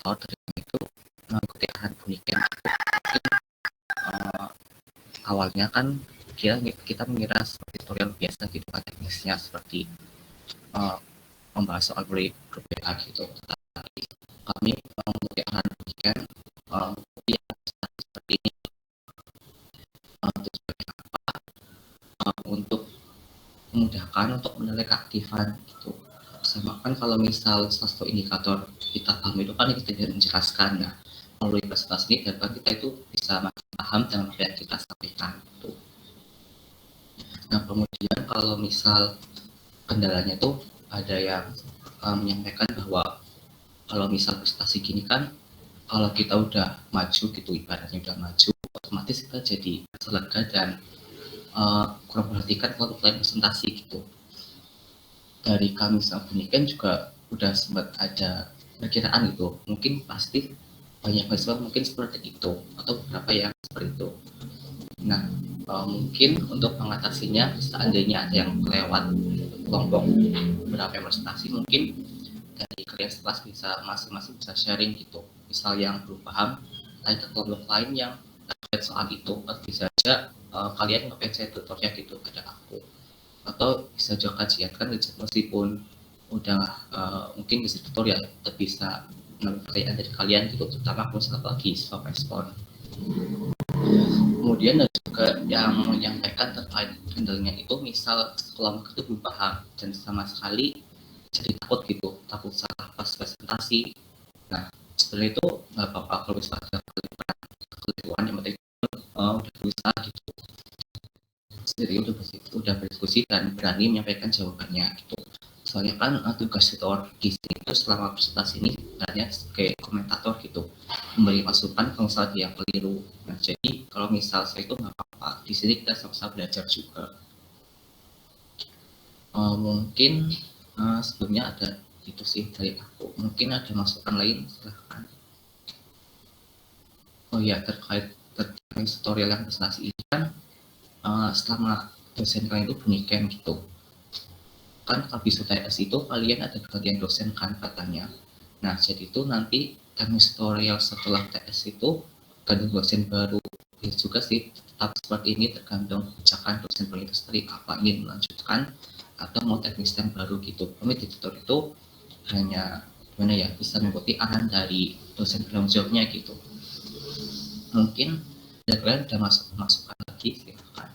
fasilitator dari kami itu mengikuti arahan Buniken. Awalnya kan kita mengira seperti tutorial biasa gitu kan, teknisnya seperti membahas soal grup WA gitu. Tetapi kami mengikuti arahan Buniken seperti ini untuk memudahkan untuk menilai keaktifan gitu. Sama kan kalau misal salah satu indikator kita paham itu kan kita tidak menjelaskan. Nah, melalui presentasi ini dapat kita itu bisa makin paham dengan apa yang kita sampaikan gitu. Nah, kemudian kalau misal kendalanya itu ada yang menyampaikan bahwa kalau misal presentasi gini kan, kalau kita udah maju gitu, ibaratnya udah maju, otomatis kita jadi lega dan kurang perhatikan kalau lain presentasi gitu. Dari kami sama Buniken juga udah sempat ada perkiraan gitu, mungkin pasti banyak mahasiswa mungkin seperti itu atau beberapa yang seperti itu. Nah, mungkin untuk mengatasinya seandainya ada yang kelewat kelompok berapa yang presentasi, mungkin dari kalian kelas bisa masing-masing bisa sharing gitu. Misal yang belum paham, tanya ke kelompok lain yang terkait soal itu, atau bisa aja kalian nge-share tutornya gitu pada aku. Atau bisa juga kajian kan meskipun udah mungkin bisa tutor ya, tetap bisa mengambil pertanyaan dari kalian gitu, terutama kalau misalnya lagi soal respon. Kemudian ada juga yang menyampaikan terkait kendalanya itu, misal kelompok itu belum paham dan sama sekali jadi takut gitu, takut salah pas presentasi. Nah, sebenarnya itu nggak apa-apa kalau misalnya ada kekeliruan, yang penting udah berusaha gitu. Jadi udah berdiskusi dan berani menyampaikan jawabannya gitu. Soalnya kan tugas tutor di sini itu selama presentasi ini sebenarnya kayak komentator gitu, memberi masukan kalau misalnya dia keliru. Nah, jadi kalau misal saya itu nggak apa-apa, di sini kita sama-sama belajar juga. Mungkin sebelumnya ada itu sih dari aku. Mungkin ada masukan lain, silahkan. Oh ya, terkait tutorial yang presentasi ini kan selama dosen kalian itu Buniken gitu. Kan habis UTS itu kalian ada pergantian dosen kan katanya. Nah, jadi itu nanti teknis tutorial setelah TS itu ganti dosen baru. Ya juga sih, tetap seperti ini tergantung kebijakan dosen baru itu sendiri, apa ingin melanjutkan atau mau teknis yang baru gitu. Kami di tutor itu hanya gimana ya, bisa mengikuti arahan dari dosen penanggung jawabnya gitu. Mungkin dari kalian ada masukan lagi, silahkan.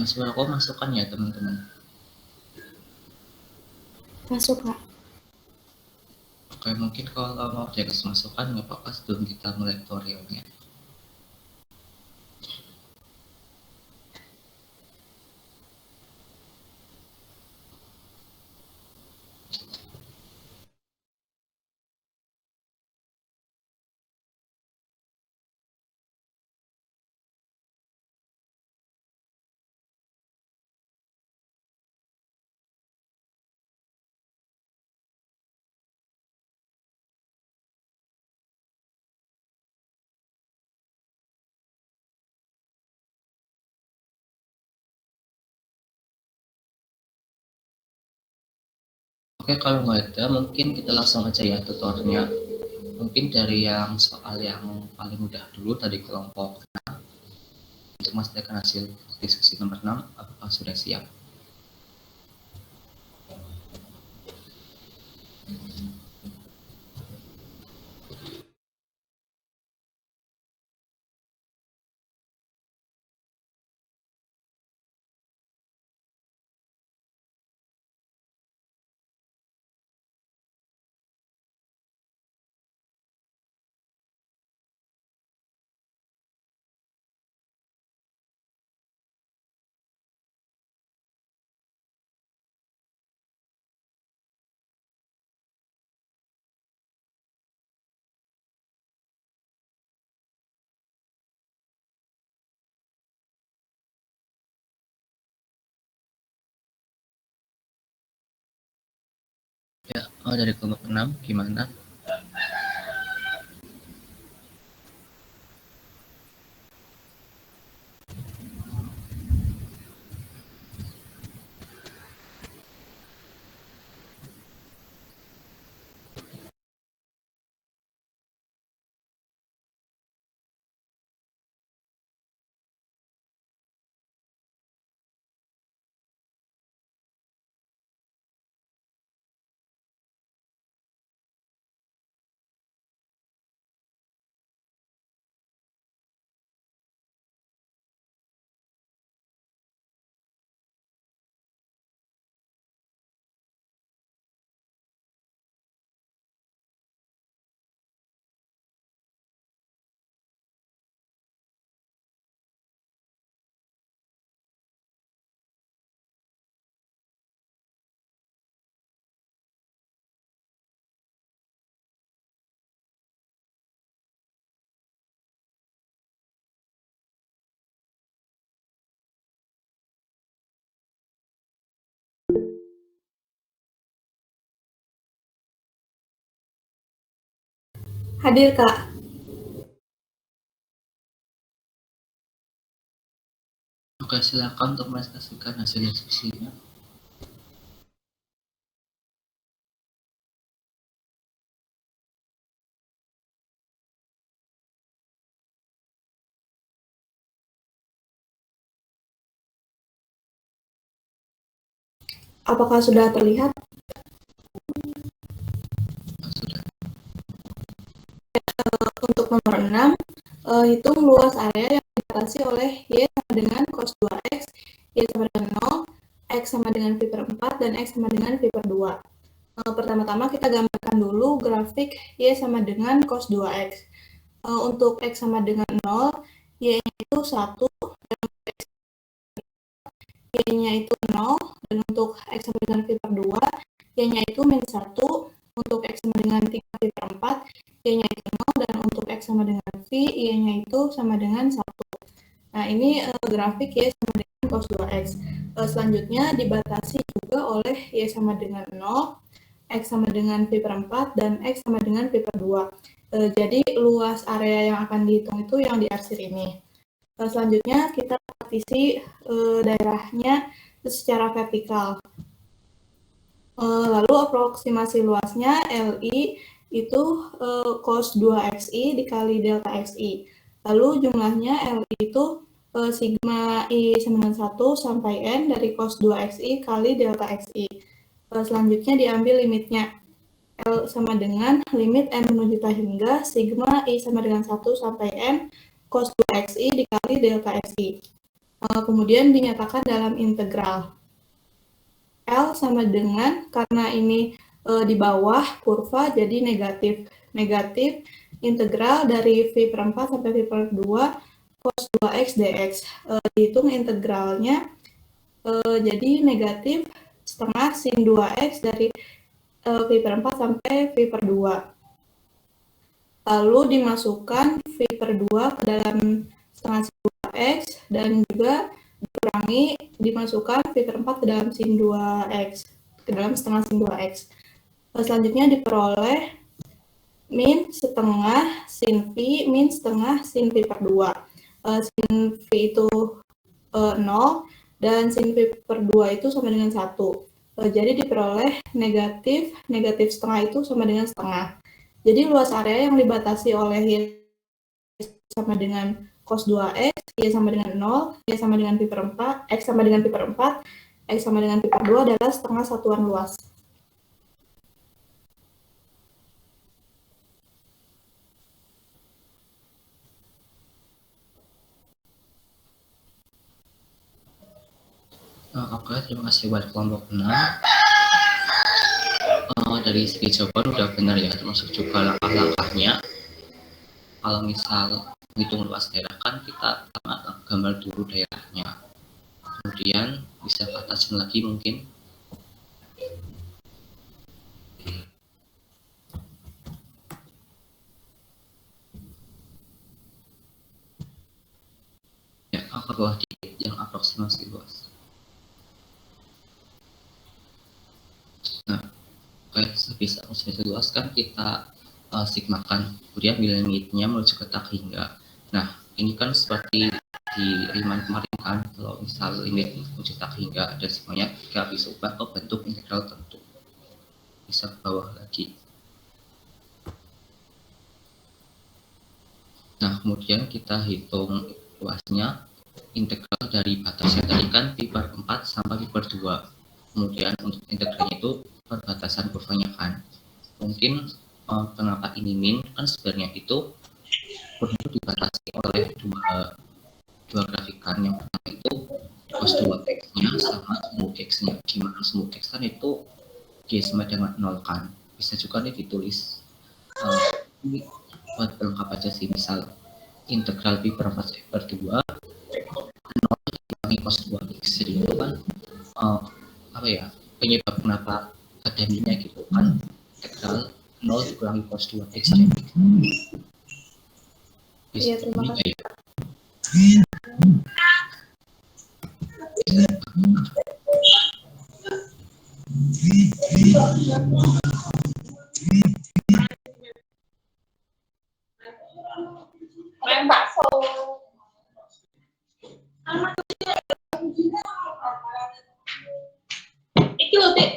Suara aku masukan ya teman-teman. Masuk, Kak. Oke, mungkin kalau mau ada masukan nggak apa-apa sebelum kita mulai tutorialnya. Oke, kalau nggak ada mungkin kita langsung aja ya tutornya. Mungkin dari yang soal yang paling mudah dulu tadi kelompok untuk memastikan hasil diskusi nomor 6, apakah sudah siap? Dari kelompok 6 gimana? Hadir, Kak. Oke, silakan untuk presentasikan hasil diskusinya. Apakah sudah terlihat? Sudah. Untuk nomor 6, hitung luas area yang dibatasi oleh Y sama dengan cos 2X, Y sama dengan 0, X sama dengan V per 4, dan X sama dengan V per 2. Pertama-tama kita gambarkan dulu grafik Y sama dengan cos 2X. Untuk X sama dengan 0, Y-nya itu 1, Y-nya itu 0, dan untuk X sama dengan V per 2, Y-nya itu min 1, untuk X sama dengan 3 V per 4, Y-nya itu 0, dan untuk X sama dengan V, Y-nya itu sama dengan 1. Nah, ini grafik Y sama dengan cos 2X. Selanjutnya dibatasi juga oleh Y sama dengan 0, X sama dengan V per 4, dan X sama dengan V per 2. Jadi luas area yang akan dihitung itu yang di arsir ini. Selanjutnya kita partisi daerahnya secara vertikal. Lalu aproksimasi luasnya LI itu cos 2XI dikali delta XI. Lalu jumlahnya LI itu sigma I sama dengan 1 sampai N dari cos 2XI kali delta XI. Selanjutnya diambil limitnya. L sama dengan limit N menuju hingga sigma I sama dengan 1 sampai N cos 2XI dikali delta XI. Kemudian dinyatakan dalam integral. L sama dengan, karena ini di bawah kurva, jadi negatif. Negatif integral dari V per 4 sampai V per 2 cos 2X dx. Dihitung integralnya, jadi negatif setengah sin 2X dari V per 4 sampai V per 2. Lalu dimasukkan V per 2 ke dalam setengah sin 2X, dan juga dikurangi, dimasukkan V per 4 ke dalam sin 2X, ke dalam setengah sin 2X. Selanjutnya diperoleh min setengah sin V min setengah sin V per 2. Sin V itu 0, dan sin V per 2 itu sama dengan 1. Jadi diperoleh negatif setengah itu sama dengan setengah. Jadi luas area yang dibatasi oleh Y sama dengan cos 2X, Y sama dengan 0, Y sama dengan V per 4, X sama dengan V per 4, X sama dengan V per 2 adalah setengah satuan luas. Oke, terima kasih buat kelompok 6. Dari segi jawaban udah benar ya, termasuk juga langkah-langkahnya. Kalau misal hitung luas daerah kan kita gambar dulu daerahnya, kemudian bisa ke atasnya lagi mungkin. Ya, ke bawah dikit yang aproksimasi luas. Nah, oke, bisa semester luas kan kita sigmakan, kemudian bila limitnya menuju ke tak hingga. Nah, ini kan seperti di Riemann kemarin kan, kalau misal limit menuju tak hingga dan sigmanya kita bisa ubah ke bentuk integral tentu. Bisa ke bawah lagi. Nah, kemudian kita hitung luasnya integral dari batasnya tadi kan pi per 4 sampai pi per 2. Kemudian untuk integralnya itu perbatasan kurvanya kan. Mungkin kenapa ini min kan sebenarnya itu kurva dibatasi oleh dua grafikan. Yang pertama itu cos 2x-nya sama semu x-nya. Gimana semu x kan itu g sama dengan 0 kan. Bisa juga nih ditulis ini buat pelengkap aja sih, misal integral pi per 4 per 2 0 dikurangi cos 2x. Jadi itu kan apa ya, penyebab kenapa ada minnya gitu kan, integral 0 dikurangi cos 2x jadi Iya, terima kasih. ya. Main bakso. Iki lho, Dik.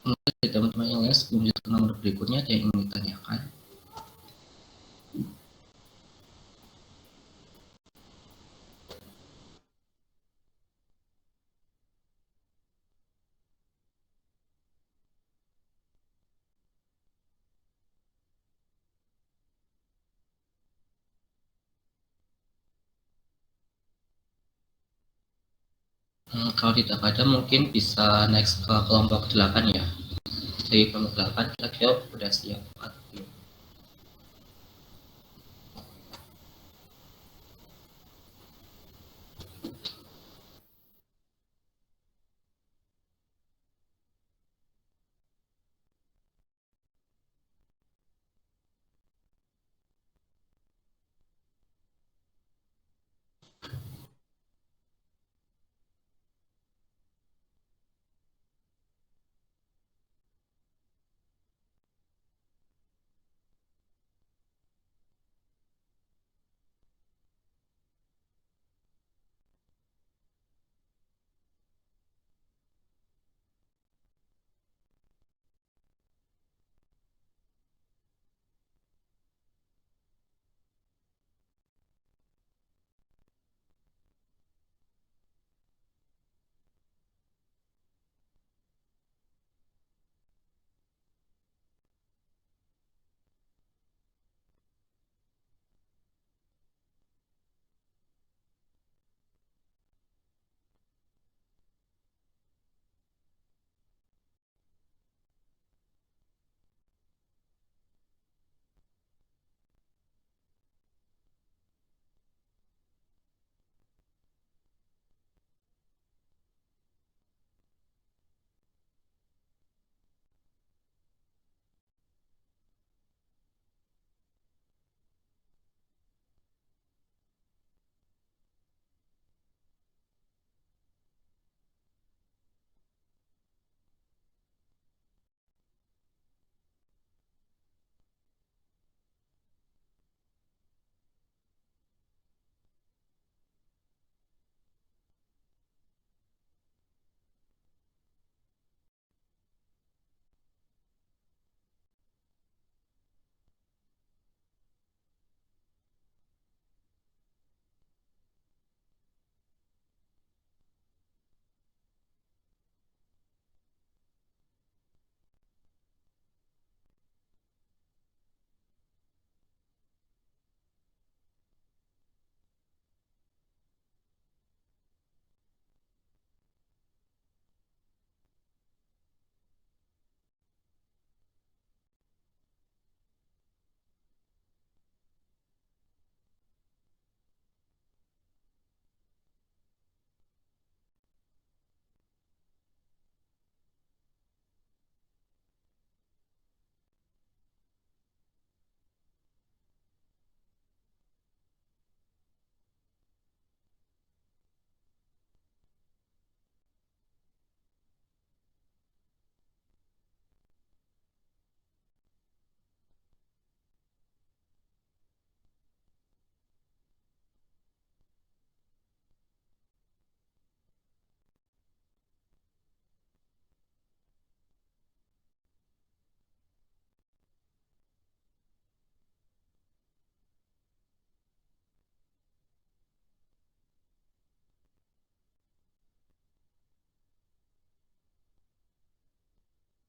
Mungkin dari teman-teman yang lain sebelum ke nomor berikutnya ada yang ingin ditanyakan. Kalau tidak ada mungkin bisa next ke kelompok 8 ya. Dari kelompok 8 kira-kira udah siap atau belum?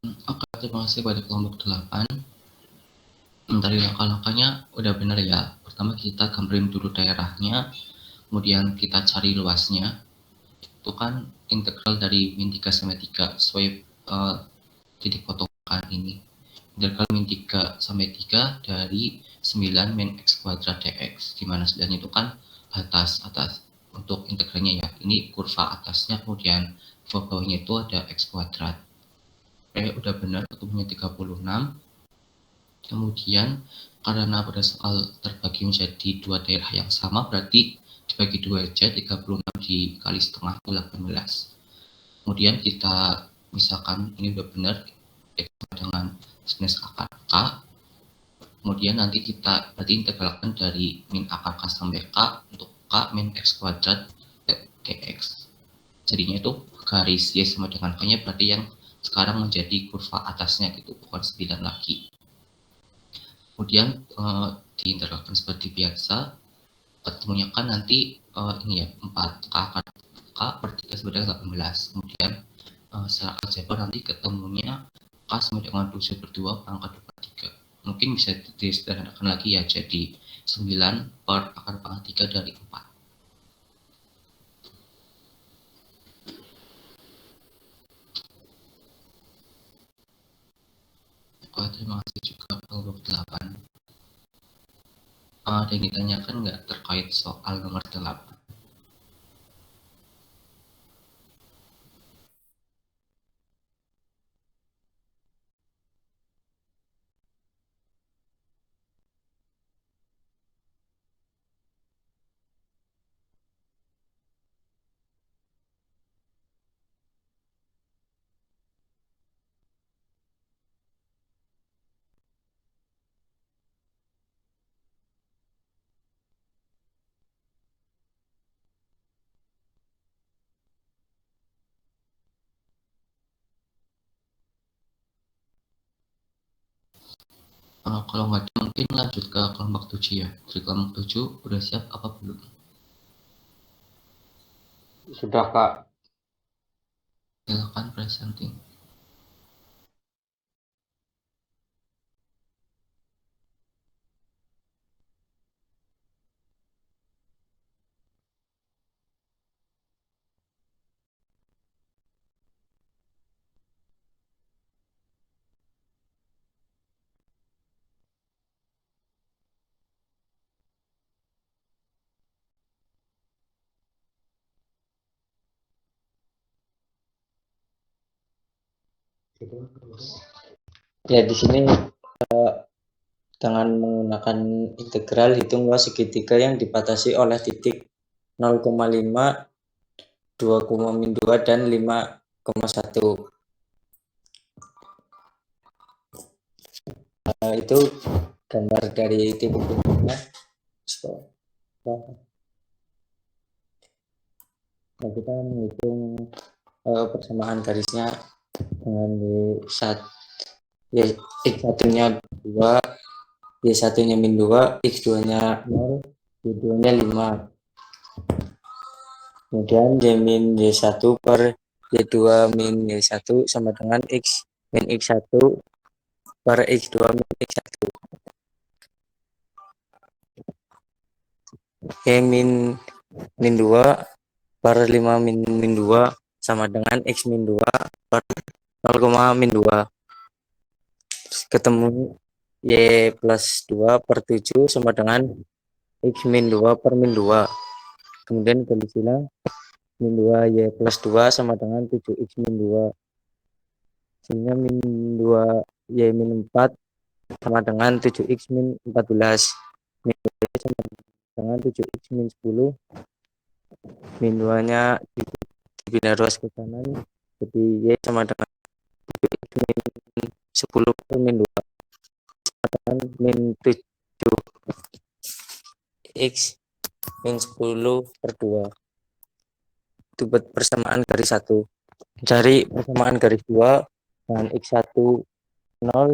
Oke, terima kasih pada kelompok 8. Dari langkah-langkahnya udah benar ya. Pertama kita gambarin dulu daerahnya, kemudian kita cari luasnya. Itu kan integral dari min 3 sampai 3 sesuai titik potongan ini. Integral min 3 sampai 3 dari 9 min x kuadrat dx, dimana 9 itu kan atas untuk integralnya ya. Ini kurva atasnya, kemudian kurva bawahnya itu ada x kuadrat. Oke, udah benar ketemunya 36. Kemudian karena pada soal terbagi menjadi dua daerah yang sama, berarti dibagi 2 aja, 36 dikali setengah 18. Kemudian kita misalkan ini udah benar x dengan sinus akar k. Kemudian nanti kita berarti integralkan dari min akar k sampai k untuk k min x kuadrat dx. Jadinya itu garis y sama dengan k nya berarti yang sekarang menjadi kurva atasnya gitu, bukan 9 lagi. Kemudian diintegralkan seperti biasa, ketemunya kan nanti ini ya 4 k akar k per 3 sama dengan 18. Kemudian secara aljabar nanti ketemunya k sama dengan 7 per 2 pangkat 2 per 3. Mungkin bisa disederhanakan lagi ya, jadi 9 per akar pangkat 3 dari 4. Terima kasih juga kelompok 8. Ada yang ditanyakan nggak terkait soal nomor 8? Kalau nggak ada, mungkin lanjut ke kelompok 7 ya. Di kelompok 7 udah siap apa belum? Sudah, Kak. Silakan presenting. Ya, di sini dengan menggunakan integral hitung luas segitiga yang dibatasi oleh titik 0,5, 2,2 dan 5,1. Itu gambar dari titik-titiknya. Nah, kita menghitung persamaan garisnya dengan x1-nya 2, y1-nya min 2, x2-nya 0, y2-nya 5. Kemudian y min y1 per y2 min y1 sama dengan x min x1 per x2 min x1. Y min 2 per 5 min 2 sama dengan x min 2 per 0, min 2. Ketemu y plus 2 per 7 sama dengan x min 2 per min 2. Kemudian kondisinya min 2 y plus 2 sama dengan 7x min 2. Sehingga min 2 y min 4 sama dengan 7x min 14. Min 2 sama dengan 7x min 10. Min 2-nya dipindah ruas ke kanan. Jadi y sama dengan 7x min 10 per min 2. Sama dengan min 7x min 10 per 2. Itu buat persamaan garis 1. Cari persamaan garis 2 dengan x1 0,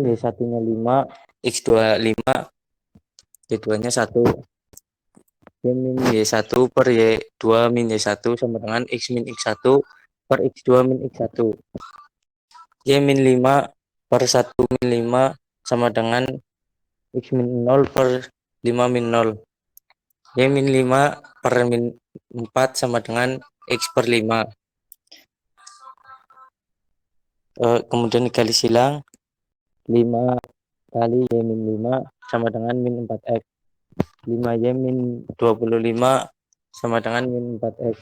y1-nya 5, x2 5, y2-nya 1. Y min y1 per y2 min y1 sama dengan x min x1 per x2 min x1. Y min 5 per 1 min 5 sama dengan X min 0 per 5 min 0. Y min 5 per min 4 sama dengan X per 5. Kemudian dikali silang 5 kali Y min 5 sama dengan min 4X. 5Y min 25 sama dengan min 4X.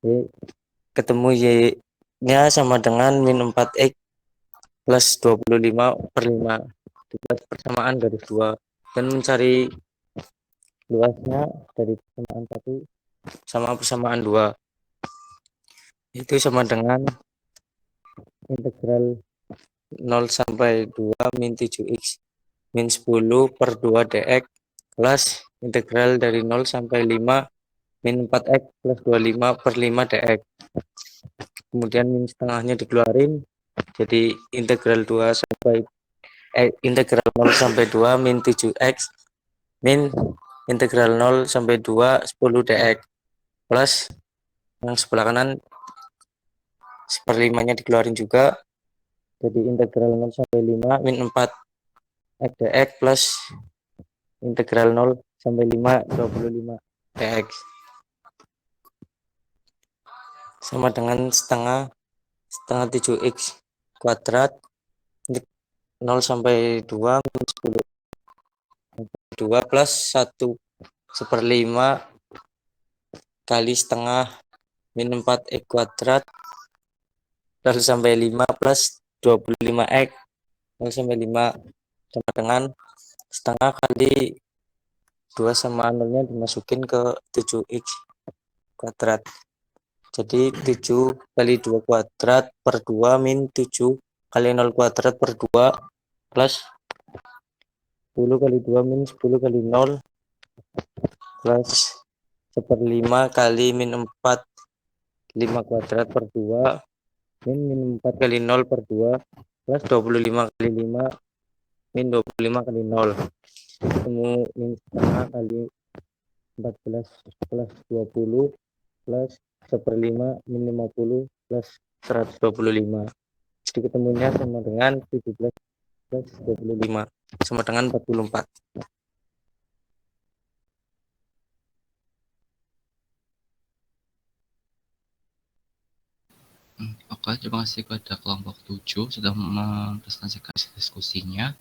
Jadi, ketemu Y-nya sama dengan min 4X plus 25 per 5. Dibuat persamaan garis 2. Dan mencari luasnya dari persamaan 1 sama persamaan 2. Itu sama dengan integral 0 sampai 2 min 7x min 10 per 2 dx plus integral dari 0 sampai 5 min 4x plus 25 per 5 dx. Kemudian min setengahnya dikeluarin, jadi integral 2 sampai integral 0 sampai 2 min 7x min integral 0 sampai 2 10 dx plus yang sebelah kanan seperlimanya dikeluarin juga, jadi integral 0 sampai 5 min 4 x dx plus integral 0 sampai 5 25 dx sama dengan setengah 7x kuadrat 0 sampai 2 min 10 2 plus 1 1/5 kali setengah min 4x kuadrat 0 sampai 5 plus 25x 0 sampai 5 sama dengan setengah kali 2 sama 0-nya dimasukin ke 7x kuadrat. Jadi 7 kali 2 kuadrat per 2 min 7 kali 0 kuadrat per 2 plus 10 kali 2 min 10 kali 0 plus 1/5 kali min 4 5 kuadrat per 2 min 4 kali 0 per 2 plus 25 kali 5 min 25 kali 0. Ketemu min setengah kali 14 plus 20 plus 1/5 min 50 plus 125. Jadi ketemunya sama dengan 17 plus 25 sama dengan 44. Oke, terima kasih kepada kelompok 7 sudah mempresentasikan diskusinya.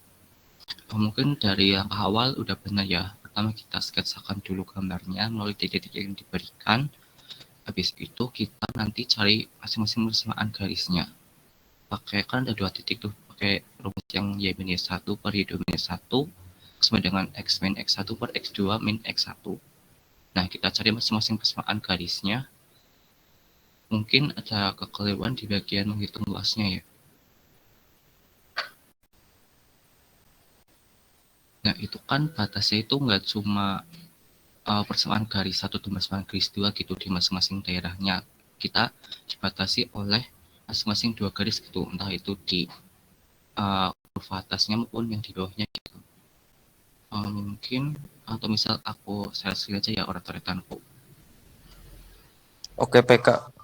Mungkin dari yang awal udah benar ya. Pertama kita sketsakan dulu gambarnya melalui titik-titik yang diberikan. Habis itu kita nanti cari masing-masing persamaan garisnya. Pakai kan ada 2 titik tuh, pakai rumus yang y min 1 per y 2 min 1 sama dengan x min x1 per x2 min x1. Nah, kita cari masing-masing persamaan garisnya. Mungkin ada kekeliruan di bagian menghitung luasnya ya. Nah, itu kan batasnya itu nggak cuma persamaan garis 1 dan persamaan garis 2 gitu di masing-masing daerahnya. Kita dibatasi oleh masing-masing 2 garis gitu, entah itu di kurva atasnya maupun yang di bawahnya gitu. Mungkin atau misal aku share screen aja ya orat-oratanku. Oke, PK.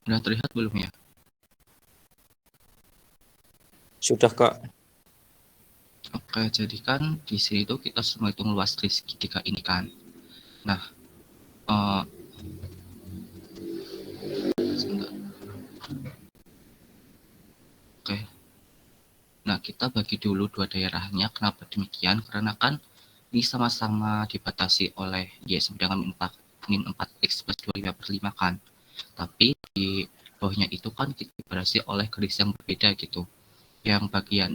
Udah terlihat belum ya? Sudah, Kak. Oke, jadi kan di sini tuh kita harus menghitung luas dari segitiga ini kan. Nah, sebentar. Oke. Nah, kita bagi dulu dua daerahnya. Kenapa demikian? Karena kan ini sama-sama dibatasi oleh y sama dengan min 4x plus 25 per 5 kan. Tapi di bawahnya itu kan dibatasi oleh garis yang berbeda gitu. Yang bagian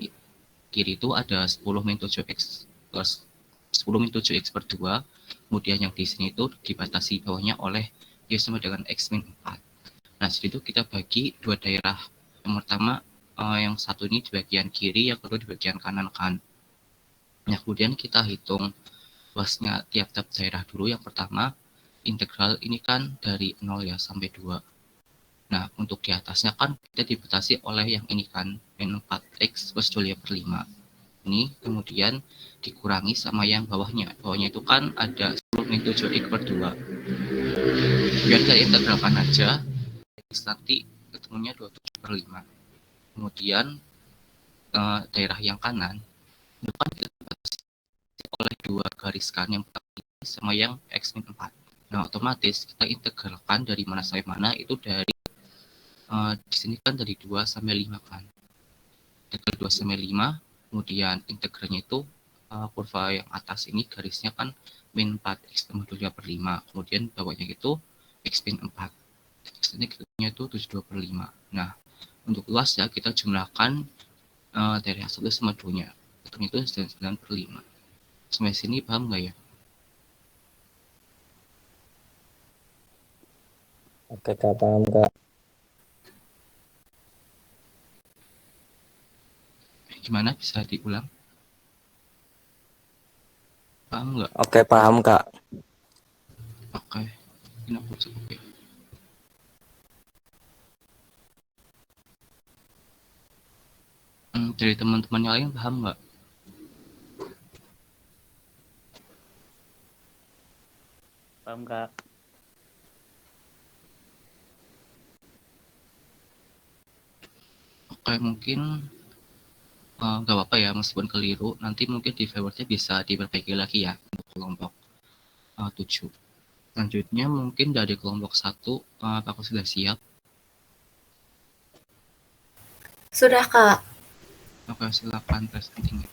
kiri itu ada 10 min 7x plus 10 min 7x per 2. Kemudian yang di sini itu dibatasi bawahnya oleh y sama dengan x min 4. Nah, situ kita bagi dua daerah. Yang pertama, yang satu ini di bagian kiri, yang kedua di bagian kanan kan. Nah, kemudian kita hitung luasnya tiap-tiap daerah dulu. Yang pertama, integral ini kan dari 0 ya sampai 2. Nah, untuk di atasnya kan kita dibatasi oleh yang ini kan, min 4x plus 2 per 5. Ini kemudian dikurangi sama yang bawahnya. Bawahnya itu kan ada 10 min 7x per 2. Biar kita integralkan aja, nanti ketemunya 27 per 5. Kemudian daerah yang kanan itu kan dibatasi oleh 2 garis kan, yang pertama sama yang x min 4. Nah, otomatis kita integralkan dari mana sampai mana itu dari di sini kan dari 2 sampai 5 kan. Integral 2 sampai 5, kemudian integralnya itu kurva yang atas ini garisnya kan min 4x tambah 2 per 5. Kemudian bawahnya itu x min 4. X ini itu 72 per 5. Nah, untuk luasnya kita jumlahkan dari yang 1 sama 2-nya. Itu 9 per 5. Sampai sini paham nggak ya? Oke Kak, paham Kak. Gimana, bisa diulang? Paham nggak? Oke, paham Kak. Oke. Ini aku cek, oke. Dari teman-teman yang lain paham nggak? Paham Kak. Oke, mungkin nggak apa-apa ya, meskipun keliru. Nanti mungkin di Fireworks-nya bisa diperbaiki lagi ya untuk kelompok 7. Selanjutnya mungkin dari kelompok 1, aku sudah siap. Sudah, Kak. Oke, silakan presenting.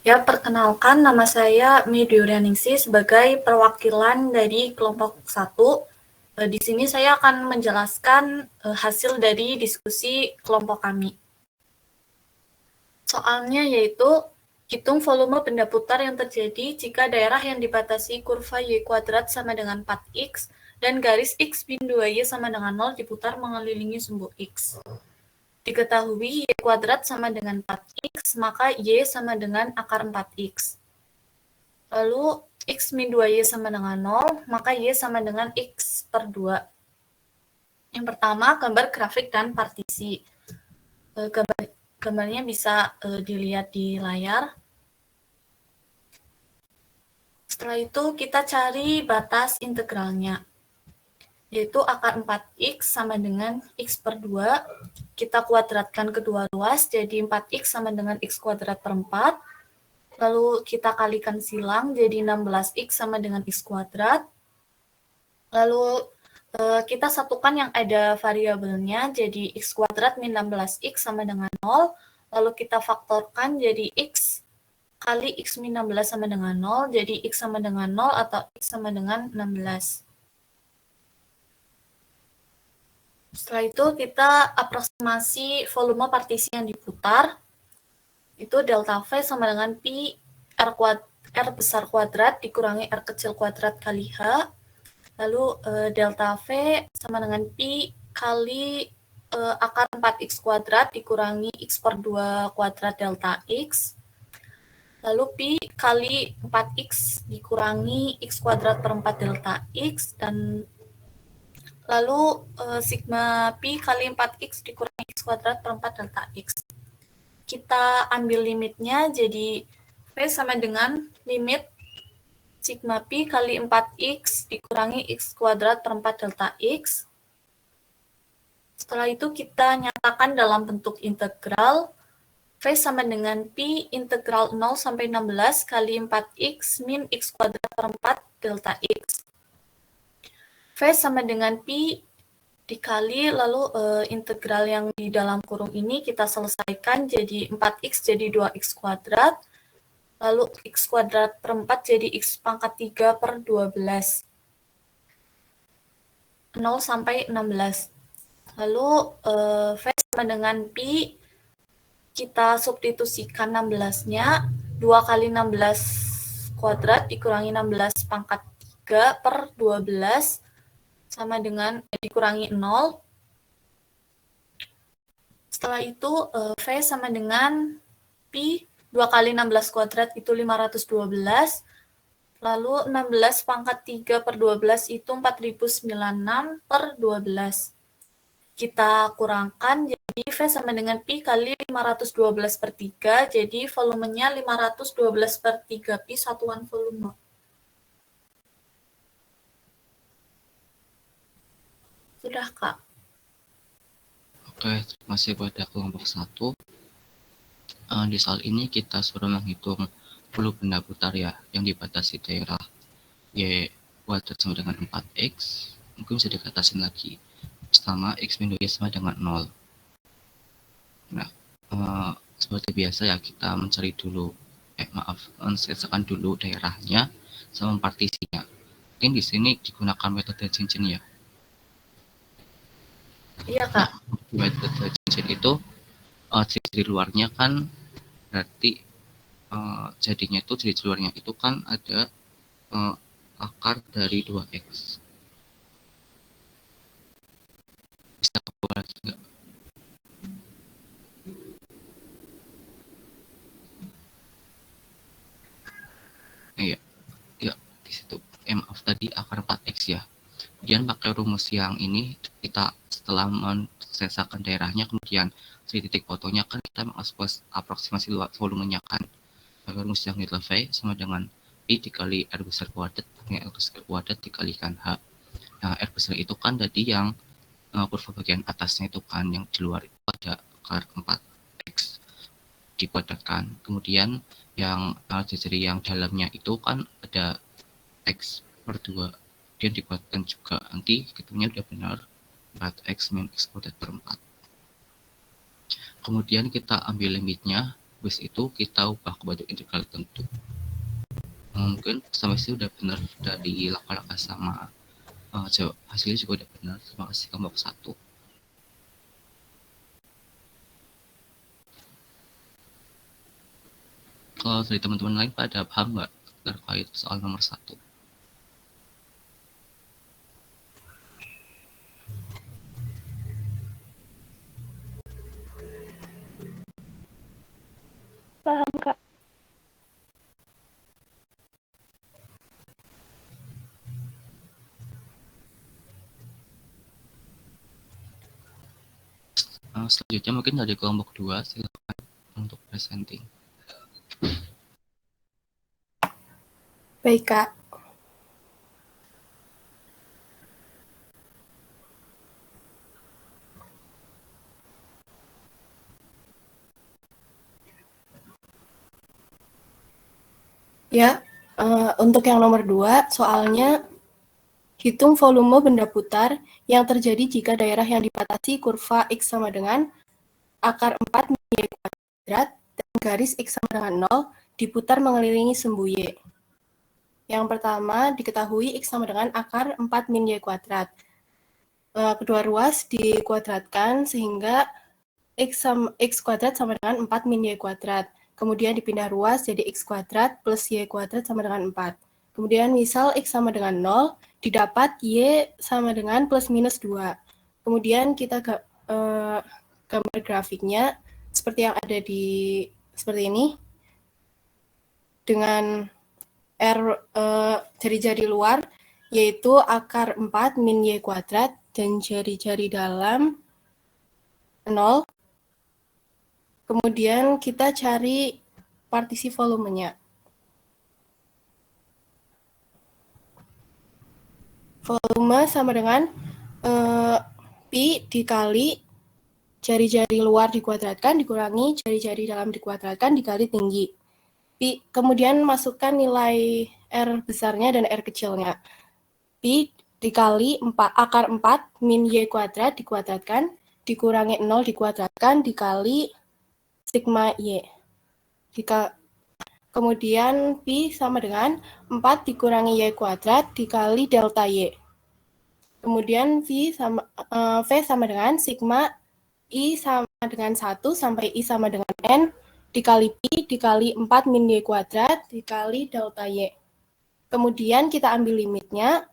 Ya, perkenalkan nama saya Midurianingsi sebagai perwakilan dari kelompok 1. Di sini saya akan menjelaskan hasil dari diskusi kelompok kami. Soalnya yaitu hitung volume benda putar yang terjadi jika daerah yang dibatasi kurva Y kuadrat sama dengan 4x dan garis X min 2Y sama dengan 0 diputar mengelilingi sumbu X. Diketahui Y kuadrat sama dengan 4x, maka Y sama dengan akar 4x. Lalu X min 2Y sama dengan 0, maka Y sama dengan X per 2. Yang pertama, gambar grafik dan partisi. Gambarnya bisa dilihat di layar. Setelah itu kita cari batas integralnya, yaitu akar 4x sama dengan x per 2. Kita kuadratkan kedua ruas, jadi 4x sama dengan x kuadrat per 4. Lalu kita kalikan silang, jadi 16x sama dengan x kuadrat. Lalu kita satukan yang ada variabelnya, jadi x kuadrat min 16x sama dengan 0. Lalu kita faktorkan jadi x kali x min 16 sama dengan 0, jadi x sama dengan 0 atau x sama dengan 16. Setelah itu kita aproksimasi volume partisi yang diputar. Itu delta V sama dengan pi R besar kuadrat dikurangi R kecil kuadrat kali H. Lalu delta V sama dengan pi kali akar 4x kuadrat dikurangi x per 2 kuadrat delta x. Lalu pi kali 4x dikurangi x kuadrat per 4 delta x, dan lalu sigma pi kali 4x dikurangi x kuadrat per 4 delta x. Kita ambil limitnya, jadi V sama dengan limit sigma pi kali 4x dikurangi x kuadrat per 4 delta x. Setelah itu kita nyatakan dalam bentuk integral. V sama dengan pi integral 0 sampai 16 kali 4x min x kuadrat per 4 delta x. V sama dengan pi dikali, lalu integral yang di dalam kurung ini kita selesaikan, jadi 4x jadi 2x kuadrat, lalu x kuadrat per 4 jadi x pangkat 3 per 12. 0 sampai 16. Lalu V sama dengan Pi, kita substitusikan 16-nya, 2 kali 16 kuadrat dikurangi 16 pangkat 3 per 12 sama dengan dikurangi 0. Setelah itu V sama dengan Pi 2 kali 16 kuadrat itu 512. Lalu 16 pangkat 3 per 12 itu 4096 per 12. Kita kurangkan, jadi V sama dengan Pi kali 512 per 3, jadi volumenya 512 per 3 Pi satuan volume. Sudah, Kak. Oke, terima kasih pada kelompok 1. Di soal ini kita suruh menghitung volume benda putar ya, yang dibatasi daerah Y kuadrat sama dengan 4X. Mungkin bisa dikatasin lagi. Pertama, X min Y sama dengan 0. Nah, seperti biasa ya, kita mencari dulu, mensesuaikan dulu daerahnya sama partisinya. Mungkin di sini digunakan metode cincin ya. Iya, Kak. Metode cincin itu ciri luarnya kan berarti jadinya itu ciri luarnya itu kan ada akar dari 2X. Bisa keluar lagi nggak? Iya, ya di situ. Maaf tadi akar 4X ya. Kemudian pakai rumus yang ini kita setelah mensesakan daerahnya, kemudian di titik fotonya kan kita mengaproksimasi volumenya kan. Pakai rumus yang nilai V sama dengan I dikali R besar kuadrat, R besar kuadrat dikalikan H. Nah, R besar itu kan tadi yang kurva bagian atasnya itu kan, yang di luar itu ada akar 4X dikuadratkan. Kemudian yang ciri yang dalamnya itu kan ada X per 2. Dia dikuatkan juga, nanti ketemunya udah benar 4x min x kuadrat per 4. Kemudian kita ambil limitnya, habis itu kita ubah ke bentuk integral tentu. Mungkin sampai sini udah benar dari laka-laka sama hasilnya juga udah benar. Terima kasih kelompok 1. Kalau dari teman-teman lain pada paham nggak terkait soal nomor 1? Paham, Kak. Selanjutnya mungkin dari kelompok 2, silakan untuk presenting. Baik, Kak. Ya, untuk yang nomor 2, soalnya hitung volume benda putar yang terjadi jika daerah yang dibatasi kurva X sama dengan akar 4 min Y kuadrat dan garis X sama dengan 0 diputar mengelilingi sumbu Y. Yang pertama, diketahui X sama dengan akar 4 min Y kuadrat. Kedua ruas dikuadratkan sehingga X kuadrat sama dengan 4 min Y kuadrat. Kemudian dipindah ruas jadi X kuadrat plus Y kuadrat sama dengan 4. Kemudian misal X sama dengan 0, didapat Y sama dengan plus minus 2. Kemudian kita gambar grafiknya seperti yang ada di seperti ini. Dengan R jari-jari luar yaitu akar 4 min Y kuadrat dan jari-jari dalam 0. Kemudian kita cari partisi volumenya. Volume sama dengan Pi dikali jari-jari luar dikuadratkan dikurangi jari-jari dalam dikuadratkan dikali tinggi. Pi, kemudian masukkan nilai R besarnya dan R kecilnya. Pi dikali akar 4 min Y kuadrat dikuadratkan dikurangi 0 dikuadratkan dikali sigma Y. Kemudian Pi sama dengan 4 dikurangi Y kuadrat dikali delta Y. Kemudian V sama dengan sigma I sama dengan 1 sampai I sama dengan N dikali Pi dikali 4 min Y kuadrat dikali delta Y. Kemudian kita ambil limitnya.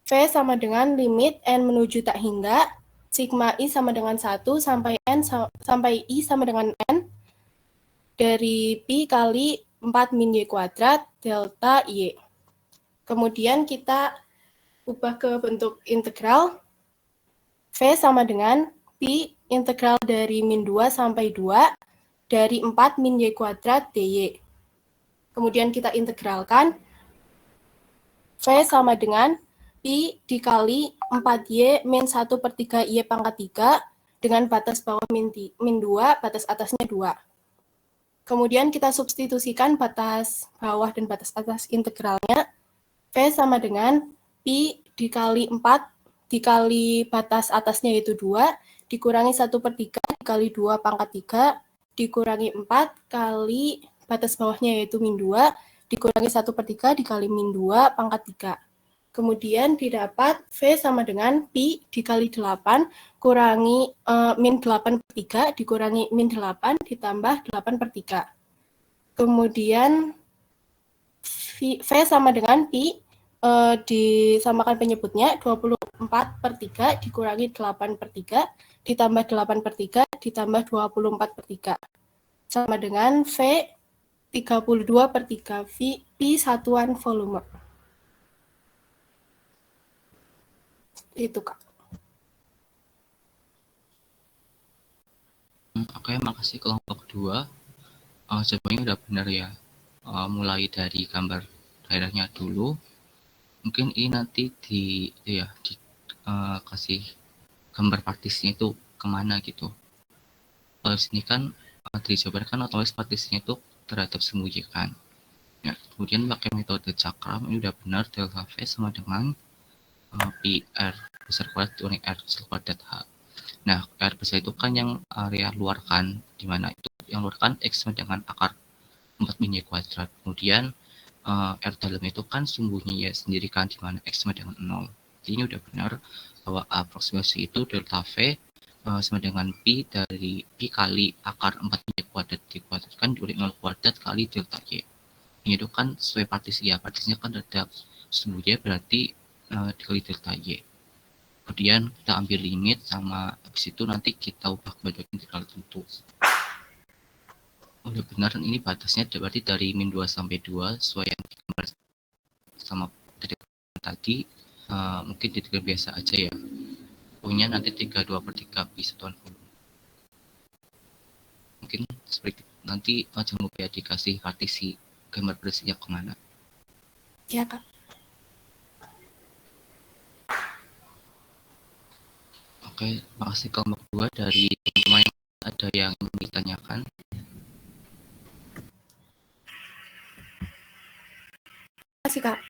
V sama dengan limit N menuju tak hingga, sigma I sama dengan 1 sampai I sama dengan N dari Pi kali 4 min Y kuadrat delta Y. Kemudian kita ubah ke bentuk integral. V sama dengan Pi integral dari min 2 sampai 2 dari 4 min Y kuadrat dy. Kemudian kita integralkan. V sama dengan Pi dikali 4Y min 1 per 3 Y pangkat 3 dengan batas bawah min 2, batas atasnya 2. Kemudian kita substitusikan batas bawah dan batas atas integralnya. V sama dengan Pi dikali 4 dikali batas atasnya yaitu 2, dikurangi 1 per 3 dikali 2 pangkat 3, dikurangi 4 kali batas bawahnya yaitu min 2, dikurangi 1 per 3 dikali min 2 pangkat 3. Kemudian didapat V sama dengan Pi dikali 8 kurangi min 8 per 3 dikurangi min 8 ditambah 8 per 3. Kemudian V sama dengan Pi disamakan penyebutnya 24 per 3 dikurangi 8 per 3 ditambah 8 per 3 ditambah 24 per 3. Sama dengan V 32 per 3 Pi satuan volume. Itu, Kak. Oke, makasih kelompok 2. Jawabannya udah benar ya. Mulai dari gambar daerahnya dulu. Mungkin ini nanti kasih gambar partisnya itu kemana gitu. Kalau di sini kan dijabarkan otomatis partisnya itu terhadap semu Y kan. Ya, kemudian pakai metode cakram ini udah benar, delta V sama dengan Pi R besar kuadrat dikurangi R besar kuadrat H. Nah, R besar itu kan yang area luar kan, di mana itu yang luar kan X sama dengan akar 4 min Y kuadrat. Kemudian R dalam itu kan sumbunya Y sendiri kan, di mana X sama dengan 0. Jadi ini udah benar bahwa aproksimasi itu delta V sama dengan Pi dari Pi kali akar 4 min Y kuadrat dikuadratkan dikurangi 0 kuadrat kali delta Y. Ini itu kan sesuai partisi ya, partisinya kan ada sumbu Y berarti dikali delta Y. Kemudian kita ambil limit sama habis itu nanti kita ubah bentuk integral tentu. Udah benar, ini batasnya berarti dari min 2 sampai 2 sesuai yang digambar sama tadi. Mungkin diintegral biasa aja ya. Pokoknya nanti 32 per 3 Pi satuan volume. Mungkin seperti nanti jangan lupa ya dikasih partisi gambar bersihnya kemana. Ya, Kak. Oke, makasih kelompok 2 dari teman-teman. Ada yang ingin ditanyakan? Terima kasih, Kak.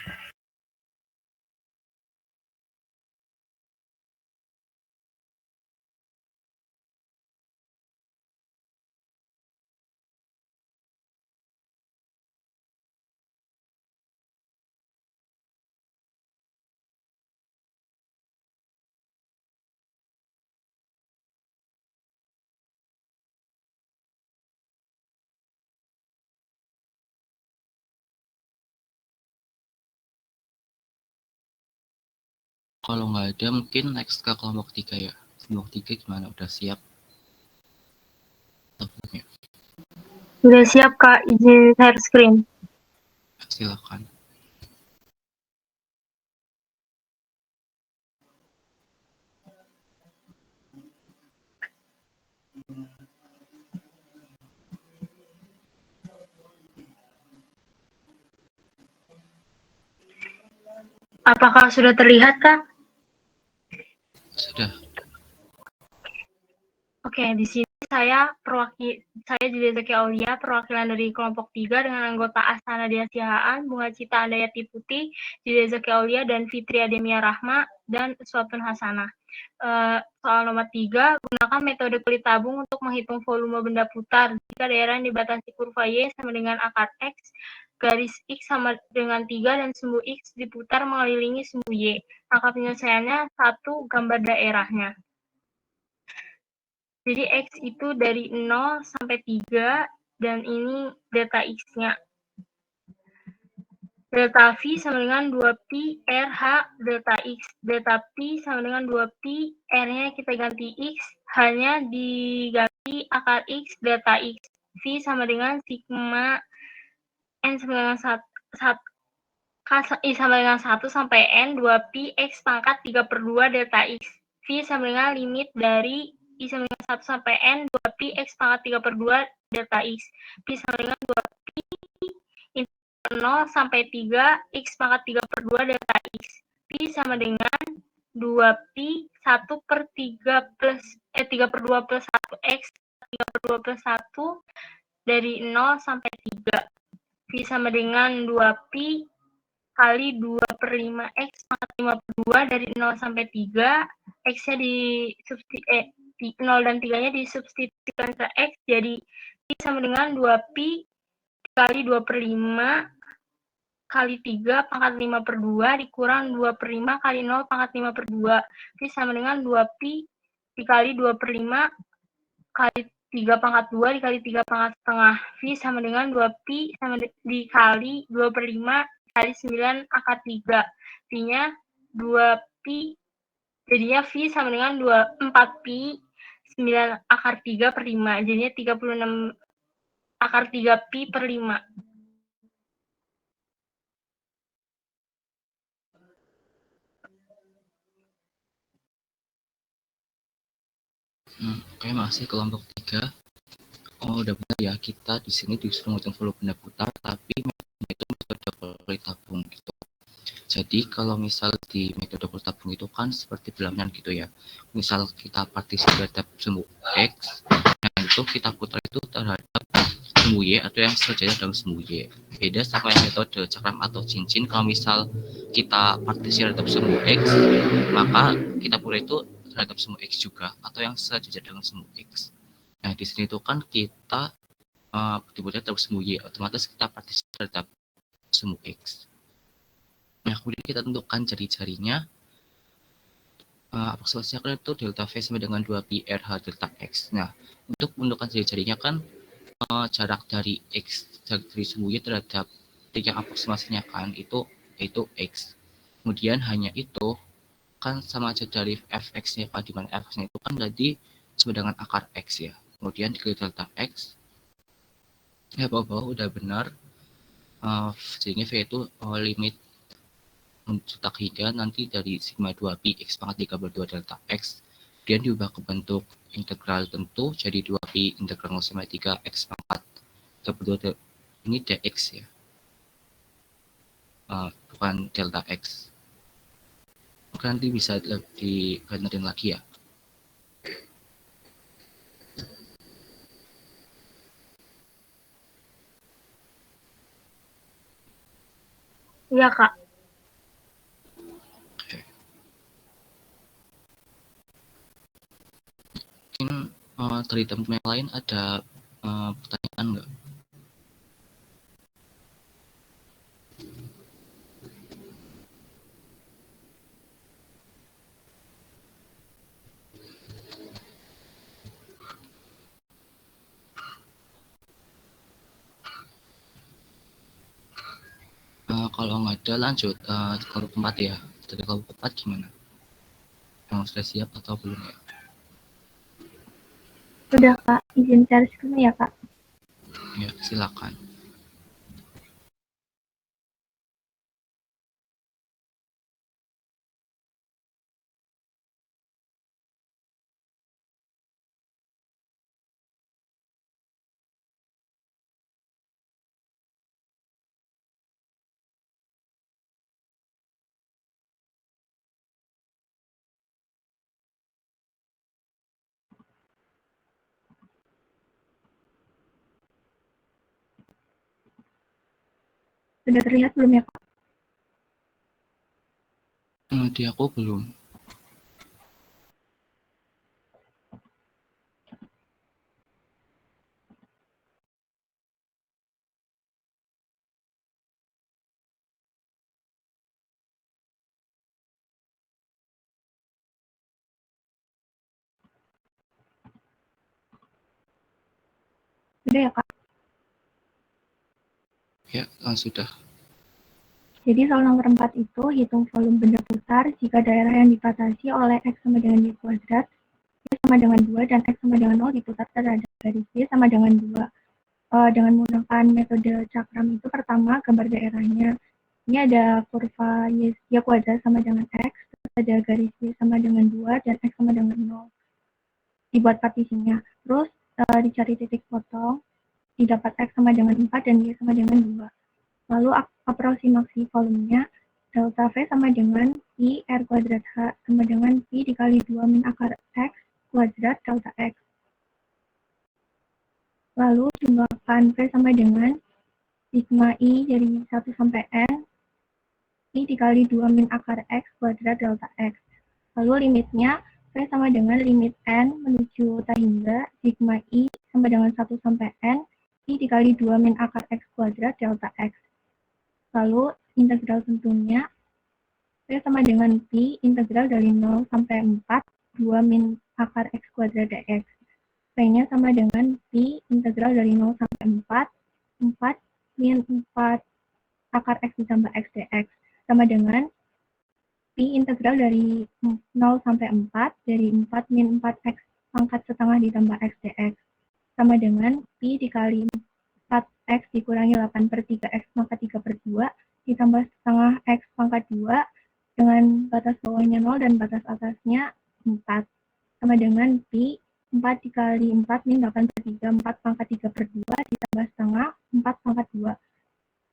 Kalau nggak ada, mungkin next ke kelompok 3 ya. Kelompok 3 gimana? Udah siap? Belum ya? Sudah siap, Kak. Izin share screen. Silakan. Apakah sudah terlihat, Kak? Sudah. Oke, di sini saya Julia Zaki Aulia, perwakilan dari kelompok 3 dengan anggota Astana Dia Sihaan, Bunga Cita Andayati Putih, Julia Zaki Aulia, dan Fitri Ademia Rahma, dan Suatun Hasanah. Soal nomor 3, gunakan metode kulit tabung untuk menghitung volume benda putar jika daerah yang dibatasi kurva Y sama dengan akar X garis X sama dengan 3 dan sumbu X diputar mengelilingi sumbu Y. Maka penyelesaiannya 1 gambar daerahnya. Jadi X itu dari 0 sampai 3 dan ini delta X-nya. Delta V sama dengan 2pi RH delta X. Delta P sama dengan 2pi, R-nya kita ganti X, H-nya diganti akar X delta X. V sama dengan sigma N sama dengan 1, I sama dengan 1 sampai N, 2pi X pangkat 3/2 delta X. V sama dengan limit dari I sama dengan 1 sampai N, 2pi X pangkat 3/2 delta X. P sama dengan 2pi 0 sampai 3 X pangkat 3/2 delta X. P sama dengan 2pi 1/3 plus 3/2 plus 1 X 3/2 plus 1 dari 0 sampai 3. P sama dengan 2pi kali 2/5 X pangkat 5/2 dari 0 sampai 3. X-nya 0 dan 3-nya disubstitusikan ke X, jadi P sama dengan 2pi kali 2/5 kali 3 pangkat 5/2 dikurang 2/5 kali 0 pangkat 5/2. P sama dengan 2pi dikali 2/5 kali 3 pangkat 2 dikali 3 pangkat setengah. V sama dengan 2pi sama dikali 2/5 kali 9 akar 3. V-nya 2pi, jadinya V sama dengan 4pi 9 akar 3/5. Jadinya 36 akar 3pi per 5. Oke, masih kelompok 3. Oh, udah benar ya, kita di sini disuruh menghitung volume benda putar, tapi metodenya itu metode Pauli tabung gitu. Jadi kalau misal di metode Pauli tabung itu kan seperti bilangan gitu ya. Misal kita partisi terhadap sumbu X, nah itu kita putar itu terhadap sumbu Y atau yang sejajar dengan sumbu Y. Beda sama yang metode cakram atau cincin, kalau misal kita partisi terhadap sumbu X, maka kita putar itu terhadap sumbu X juga atau yang sejajar dengan sumbu X. Nah, di sini itu kan kita diputar terhadap sumbu Y, otomatis kita partisi terhadap sumbu X. Nah, kemudian kita tentukan jari-jarinya. Aproksimasinya kan itu delta V sama dengan 2pi RH delta X. Nah, untuk menentukan jari-jarinya kan jarak dari X, dari sumbu Y terhadap yang aproksimasinya kan itu yaitu X. Kemudian hanya itu kan sama aja dari fx-nya, di mana fx-nya itu kan berarti sama dengan akar x ya. Kemudian dikali delta x, ya bawah-bawah udah benar. Jadinya V itu limit mencetak hingga nanti dari sigma 2pi x pangkat 3/2 delta x, kemudian diubah ke bentuk integral tentu jadi 2pi integral 0 sampai 3 x pangkat 3/2 ini dx ya, bukan delta x. Nanti bisa dibenerin lagi ya. Iya, Kak. Oke. Mungkin dari teman yang lain ada pertanyaan nggak? Kalau nggak ada lanjut kelompok 4 ya. Dari kelompok 4 gimana? Yang sudah siap atau belum ya? Udah, Kak. Izin share screen ya, Kak. Ya, silakan. Sudah terlihat belum ya, Kak? Di aku belum. Sudah ya, Kak? Ya, sudah. Jadi soal nomor 4 itu hitung volume benda putar jika daerah yang dibatasi oleh X sama dengan Y kuadrat, Y sama dengan 2, dan X sama dengan 0 diputar terhadap garis Y sama dengan 2. Dengan menggunakan metode cakram itu pertama gambar daerahnya. Ini ada kurva Y kuadrat sama dengan X, terus ada garis Y sama dengan 2, dan X sama dengan 0. Dibuat partisinya. Terus dicari titik potong, didapat X sama dengan 4 dan Y sama dengan 2. Lalu aproksimasi volumenya, delta V sama dengan Pi R kuadrat H sama dengan Pi dikali 2 min akar X kuadrat delta X. Lalu jumlahkan V sama dengan sigma I dari 1 sampai N, Pi dikali 2 min akar X kuadrat delta X. Lalu limitnya, V sama dengan limit N menuju tak hingga sigma I sama dengan 1 sampai N, Pi dikali 2 min akar X kuadrat delta X. Lalu integral tentunya V sama dengan Pi integral dari 0 sampai 4 2 min akar X kuadrat dx. V-nya sama dengan Pi integral dari 0 sampai 4 4 min 4 akar X ditambah X dx sama dengan Pi integral dari 0 sampai 4 dari 4 min 4 X pangkat setengah ditambah X dx sama dengan Pi dikali 4X dikurangi 8/3X maka 3/2 ditambah setengah X pangkat 2 dengan batas bawahnya 0 dan batas atasnya 4 sama dengan Pi 4 dikali 4 min 8/3 4 pangkat 3/2 ditambah setengah 4 pangkat 2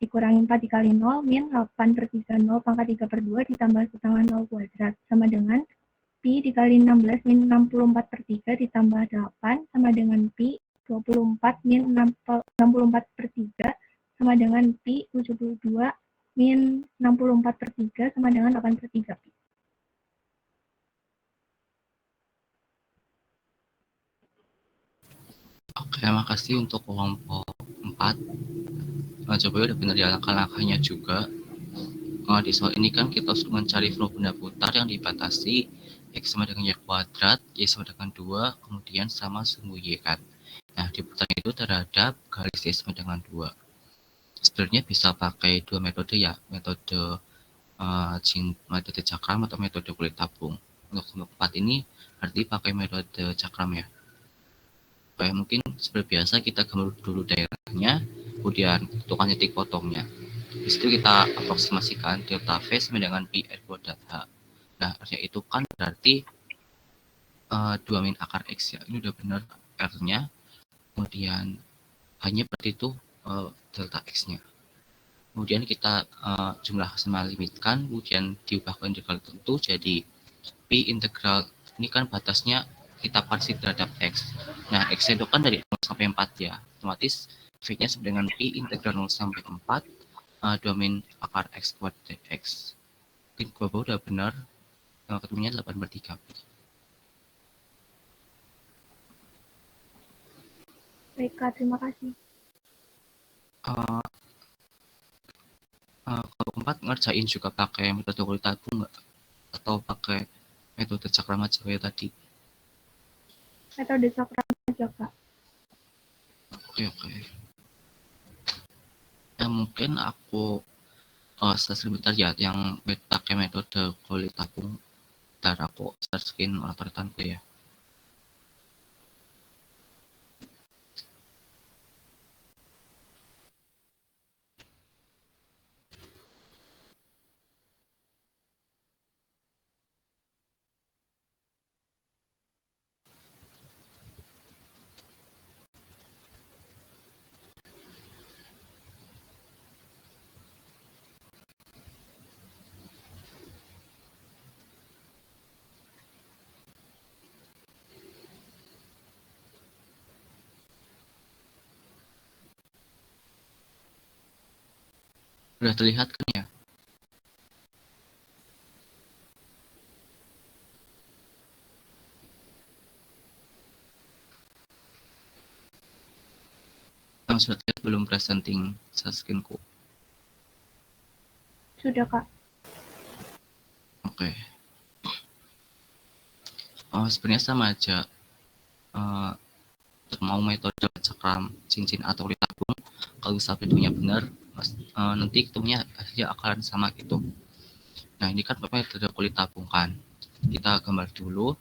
dikurangi 4 dikali 0 min 8/3 0 pangkat 3/2 ditambah setengah 0 kuadrat sama dengan Pi dikali 16 min 64/3 ditambah 8 sama dengan Pi 24 min 64/3 sama dengan Pi 72 min 64/3 sama dengan 8/3 Pi. Oke, makasih untuk kelompok 4. Coba udah benar ya langkah-langkahnya juga. Di soal ini kan kita harus mencari volume benda putar yang dibatasi X sama dengan Y kuadrat, Y sama dengan 2, kemudian sama sumbu Y kan. Nah, diputarnya itu terhadap garis Y sama dengan 2. Sebenarnya bisa pakai dua metode ya, metode metode cakram atau metode kulit tabung. Untuk kelompok 4 ini berarti pakai metode cakram ya. Kayak mungkin seperti biasa kita gambar dulu daerahnya, kemudian tentukan titik potongnya. Di situ kita aproksimasikan delta V sama dengan Pi R kuadrat H. Nah, R-nya itu kan berarti 2 min akar X ya. Ini udah benar R-nya. Kemudian hanya berarti itu delta X-nya. Kemudian kita jumlah sama limitkan, kemudian diubah ke integral tertentu jadi Pi integral ini kan batasnya kita parsi terhadap X. Nah, X itu kan dari 0 sampai 4 ya. Otomatis V-nya sama dengan Pi integral 0 sampai 4 2 min akar X kuadrat dx. Mungkin gua udah benar. Ketemunya 8/3 Pi. Baik, Kak, terima kasih. Kalau keempat ngerjain juga pakai metode kulit tabung nggak? Atau pakai metode cakram aja kayak tadi? Metode cakram aja, Kak. Oke. Ya mungkin aku sebentar ya yang pakai metode kulit tabung. Ntar aku searchkin laporanku ya. Udah terlihat kan ya? Sudah terlihat belum presenting screen-ku? Sudah, Kak. Oke. Sebenarnya sama aja. Mau metode diagram cincin atau kulit tabung, kalau misal bentuknya benar, nanti ketemunya hasilnya akan sama gitu. Nah, ini kan metode kulit tabung kan. Kita gambar dulu,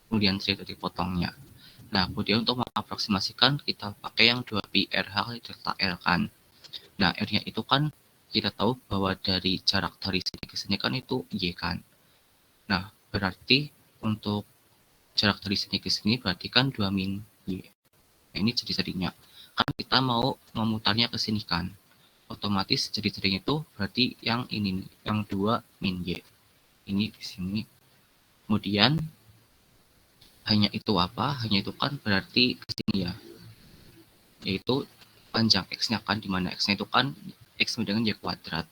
kemudian titik potongnya. Nah, kemudian untuk mengaproksimasikan kita pakai yang 2pi RH kali delta R kan. Nah, R-nya itu kan kita tahu bahwa dari jarak dari sini ke sini kan itu Y kan. Nah, berarti untuk jarak dari sini ke sini berarti kan 2 min Y. Nah, ini jadi-jadinya. Kan kita mau memutarnya ke sini kan. Otomatis jadi-jadinya itu berarti yang ini nih, yang 2 min Y. Ini di sini. Kemudian hanya itu apa? Hanya itu kan berarti ke sini ya. Yaitu panjang X-nya kan, dimana X-nya itu kan X sama dengan Y kuadrat.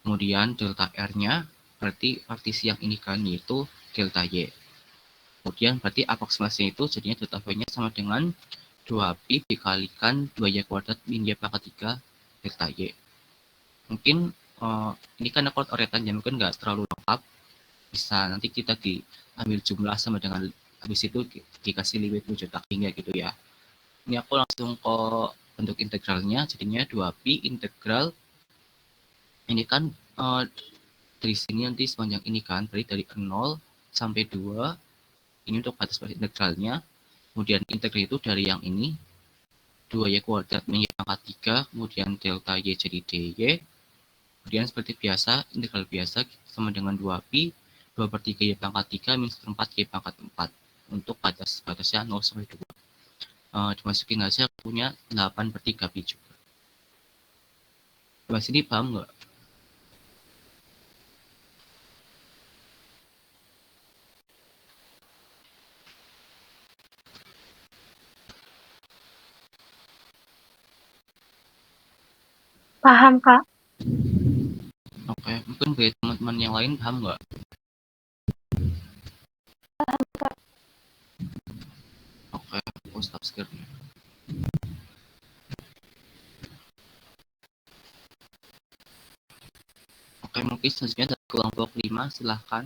Kemudian delta R-nya berarti partisi yang ini kan, yaitu delta Y. Kemudian berarti aproksimasinya itu jadinya delta V-nya sama dengan 2pi dikalikan 2Y kuadrat min Y pangkat 3 delta Y. Mungkin ini kan akord orientan yang mungkin nggak terlalu lengkap. Bisa nanti kita diambil jumlah sama dengan habis itu dikasih limit wujud takingnya gitu ya. Ini aku langsung ke bentuk integralnya, jadinya 2pi integral ini kan dari sini nanti sepanjang ini kan, berarti dari 0 sampai 2, ini untuk batas integralnya. Kemudian integral itu dari yang ini, 2Y kuadrat min Y pangkat 3, kemudian delta Y jadi dy. Kemudian seperti biasa, integral biasa sama dengan 2pi, 2/3 Y pangkat 3 min 1/4 Y pangkat 4. Untuk batasnya 0 sampai 2. Dimasukin aja punya 8/3 pi juga. Mas ini paham nggak? Paham, Kak. Oke, mungkin bagi teman-teman yang lain paham nggak? Oke, aku stop share-nya. Oke, mungkin selanjutnya dari kelompok 5, silahkan.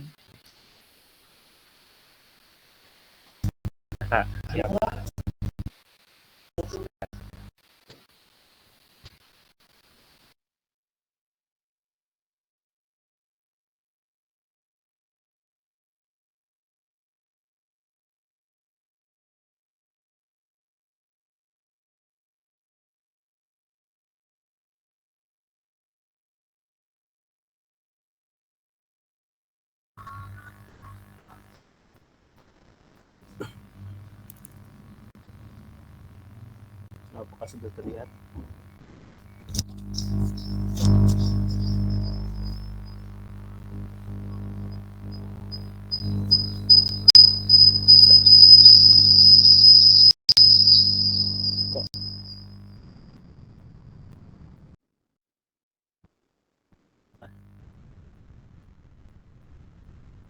Kak, siap. Apakah sudah terlihat?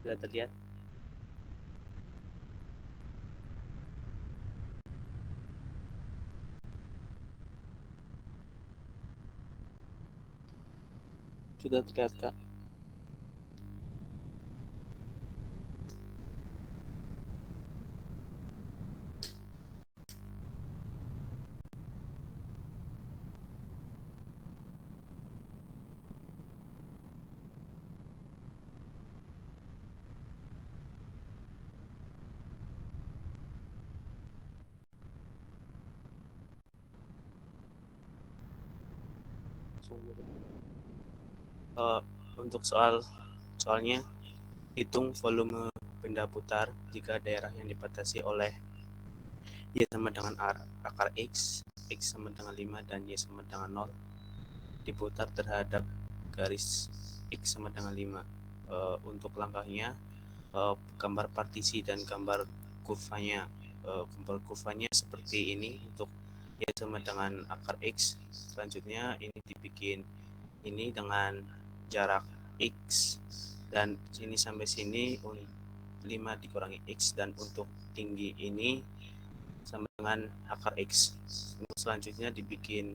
Sudah terlihat? Sudah terlihat, Kak. Untuk soalnya hitung volume benda putar jika daerah yang dibatasi oleh Y sama dengan akar X, X sama dengan 5 dan Y sama dengan 0 diputar terhadap garis X sama dengan 5. Untuk langkahnya gambar partisi dan gambar kurvanya. Gambar kurvanya seperti ini untuk Y sama dengan akar X. Selanjutnya ini dibikin ini dengan jarak X dan sini sampai sini 5 dikurangi X, dan untuk tinggi ini sama dengan akar X. Selanjutnya dibikin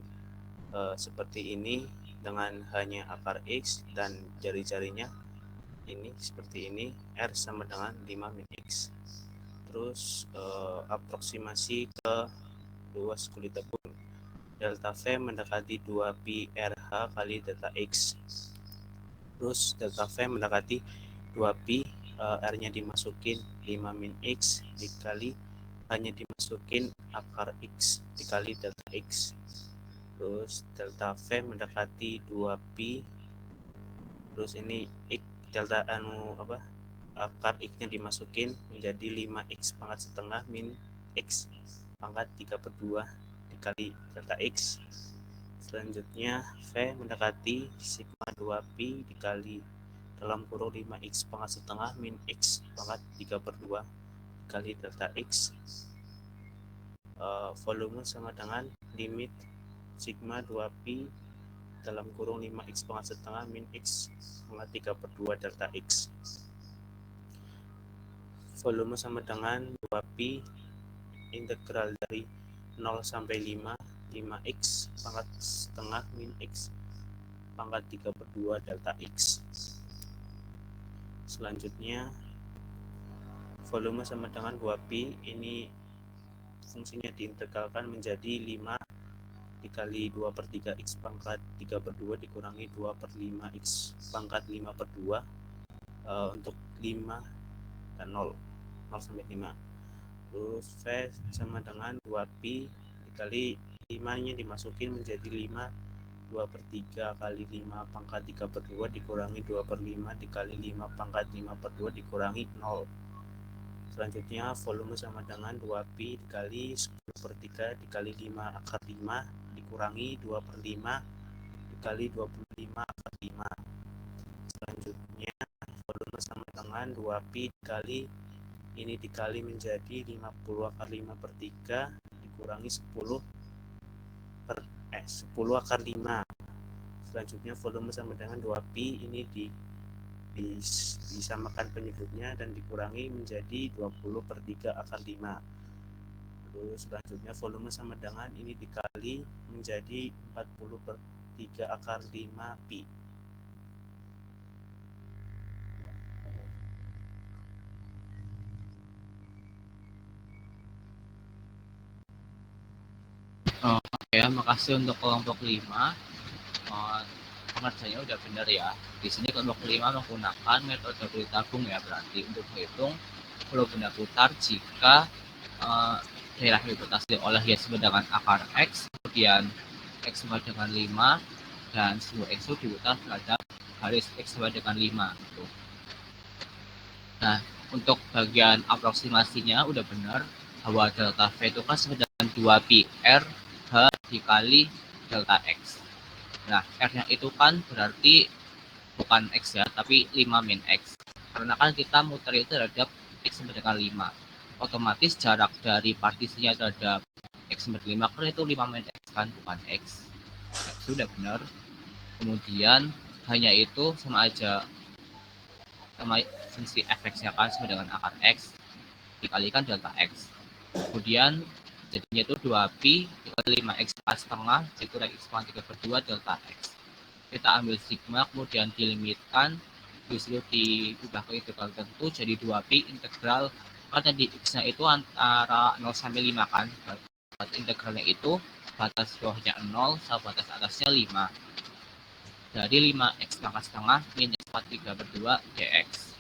seperti ini dengan hanya akar X dan jari-jarinya ini seperti ini, R sama dengan 5 min X. Terus aproksimasi ke luas kulit tabung. Delta V mendekati 2pi RH kali delta X. Terus delta V mendekati 2pi, R-nya dimasukin 5 min X dikali hanya dimasukin akar X dikali delta X. Terus delta V mendekati 2pi, terus ini X delta akar X nya dimasukin menjadi 5X pangkat setengah min X pangkat 3/2 dikali delta X. Selanjutnya V mendekati sigma 2pi dikali dalam kurung 5X pangkat setengah min X pangkat 3/2 dikali delta X. Volume sama dengan limit sigma 2pi dalam kurung 5X pangkat setengah min X pangkat 3/2 delta X. Volume sama dengan 2pi integral dari 0 sampai 5X pangkat setengah min X pangkat 3/2 delta X. Selanjutnya volume sama dengan 2pi, ini fungsinya diintegralkan menjadi 5 dikali 2/3X pangkat 3/2 dikurangi 2/5X pangkat 5/2 untuk 5 dan 0 sampai 5. Terus V sama dengan 2pi dikali 5 nya dimasukin menjadi 5 2/3 kali 5 pangkat 3/2 dikurangi 2/5 dikali 5 pangkat 5/2 dikurangi 0. Selanjutnya volume sama dengan 2pi dikali 10/3 dikali 5 akar 5 dikurangi 2/5 dikali 25 akar 5. Selanjutnya volume sama dengan 2pi dikali ini dikali menjadi 50 akar 5/3 dikurangi 10 akar 5. Selanjutnya volume sama dengan 2pi, ini disamakan penyebutnya dan dikurangi menjadi 20/3 akar 5. Terus selanjutnya volume sama dengan ini dikali menjadi 40/3 akar 5pi. Ya, makasih untuk kelompok 5. Pengerjaannya udah benar ya. Di sini kelompok 5 menggunakan metode kulit tabung ya, berarti untuk menghitung volume benda putar jika daerah gravitasi oleh Y sama dengan akar X, kemudian X sama dengan 5 dan seluruh X itu diputar terhadap garis X sama dengan 5 gitu. Nah, untuk bagian aproksimasinya udah benar bahwa delta V itu kan sama dengan 2pi R H dikali delta X. Nah, R-nya itu kan berarti bukan X ya, tapi 5 min X. Karena kan kita muter itu terhadap X sama dengan 5. Otomatis jarak dari partisinya terhadap X sama dengan 5 kan itu 5 min X kan, bukan X. Ya, sudah benar. Kemudian hanya itu sama aja sama fungsi fx-nya kan sama dengan akar X dikalikan delta X. Kemudian jadinya itu 2pi dikali 5X pangkat setengah dikurangi X pangkat 3/2 delta X. Kita ambil sigma, kemudian dilimitkan, disitu diubah ke integral tertentu jadi 2pi integral, kan tadi X-nya itu antara 0 sampai 5 kan, integralnya itu batas bawahnya 0 sama batas atasnya 5. Jadi 5X pangkat setengah min X pangkat 3/2 dx.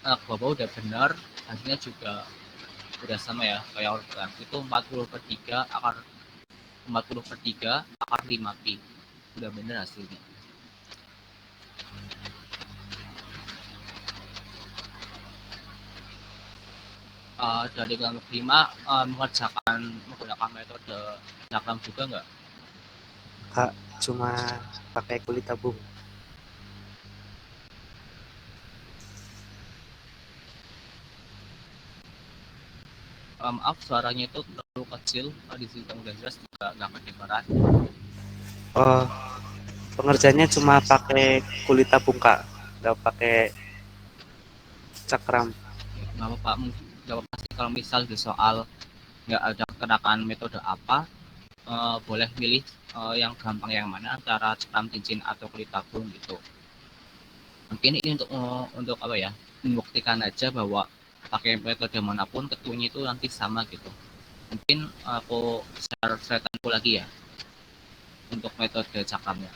Bapak udah benar, hasilnya juga udah sama ya kayak urutan itu 40/3 akar 5pi, udah bener hasilnya. Dari kelompok 5 mengerjakan menggunakan metode diagram juga nggak? Kak, cuma pakai kulit tabung. Maaf, suaranya itu terlalu kecil, di sini udah jelas juga nggak kedengaran. Oh, pengerjaannya cuma pakai kulit tabung Kak, nggak pakai cakram. Nggak apa-apa, nggak apa-apa sih kalau misal di soal nggak ada kenakan metode apa, boleh pilih yang gampang yang mana antara cakram cincin atau kulit tabung gitu. Mungkin ini untuk apa ya, membuktikan aja bahwa pakai metode manapun ketuanya itu nanti sama gitu. Mungkin aku share lagi ya untuk metode cakramnya.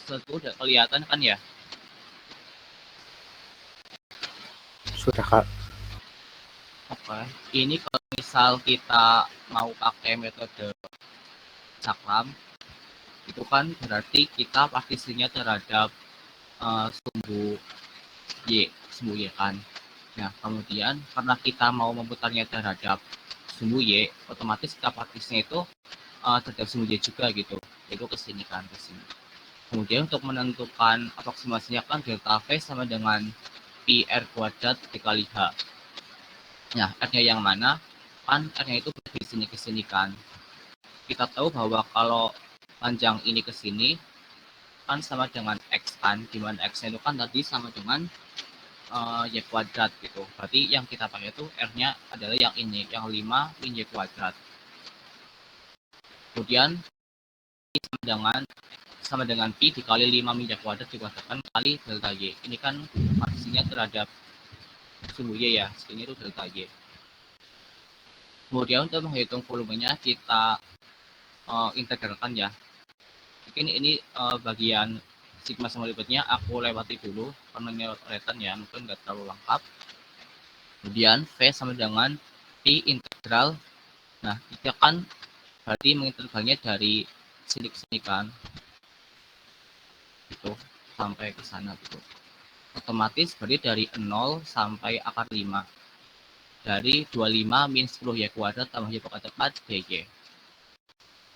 Setelah udah kelihatan kan ya? Sudah, Kak. Oke, ini kalau misal kita mau pakai metode cakram, itu kan berarti kita partisinya terhadap sumbu Y kan. Nah, kemudian karena kita mau memutarnya terhadap sumbu Y, otomatis kita partisinya itu terhadap sumbu Y juga gitu. Itu ke sini kan, ke sini. Kemudian untuk menentukan aproksimasinya kan delta V sama dengan pi R kuadrat dikali H. Nah, R-nya yang mana? Kan R-nya itu dari sini ke sini kan. Kita tahu bahwa kalau panjang ini ke sini kan sama dengan X kan, dimana X-nya itu kan tadi sama dengan Y kuadrat gitu. Berarti yang kita pakai itu R-nya adalah yang ini, yang 5 min Y kuadrat. Kemudian sama dengan pi dikali 5 min Y kuadrat dikuadratkan kali delta Y. Ini kan partisinya terhadap sumbu Y ya, sini itu delta Y. Kemudian untuk menghitung volumenya kita integralkan ya. Mungkin ini bagian sigma sama limitnya aku lewati dulu karena kelihatan ya, mungkin nggak terlalu lengkap. Kemudian V sama dengan pi integral. Nah, kita kan berarti mengintegralnya dari sini ke sini kan, gitu sampai ke sana gitu. Otomatis berarti dari 0 sampai akar 5 dari 25 min 10 Y kuadrat tambah Y pangkat 4 DY.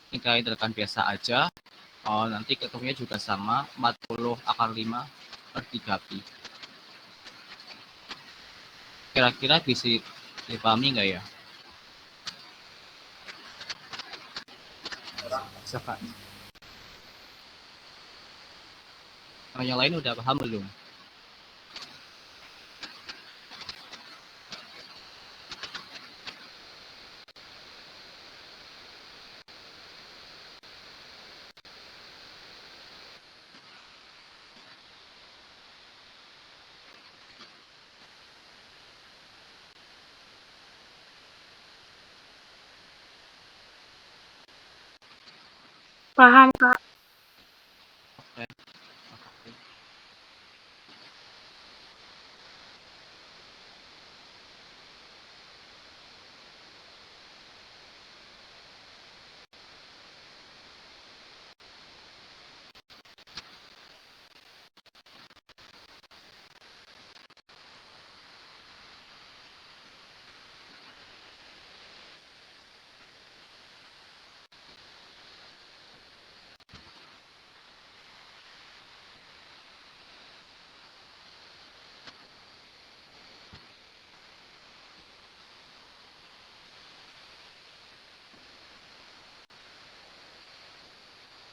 Ini kita integralkan biasa aja. Nanti ketemunya juga sama 40 akar 5 per 3 pi. Kira-kira bisa dipahami nggak ya? Siapa? Yang lain udah paham belum? Paham, Kak. Oke.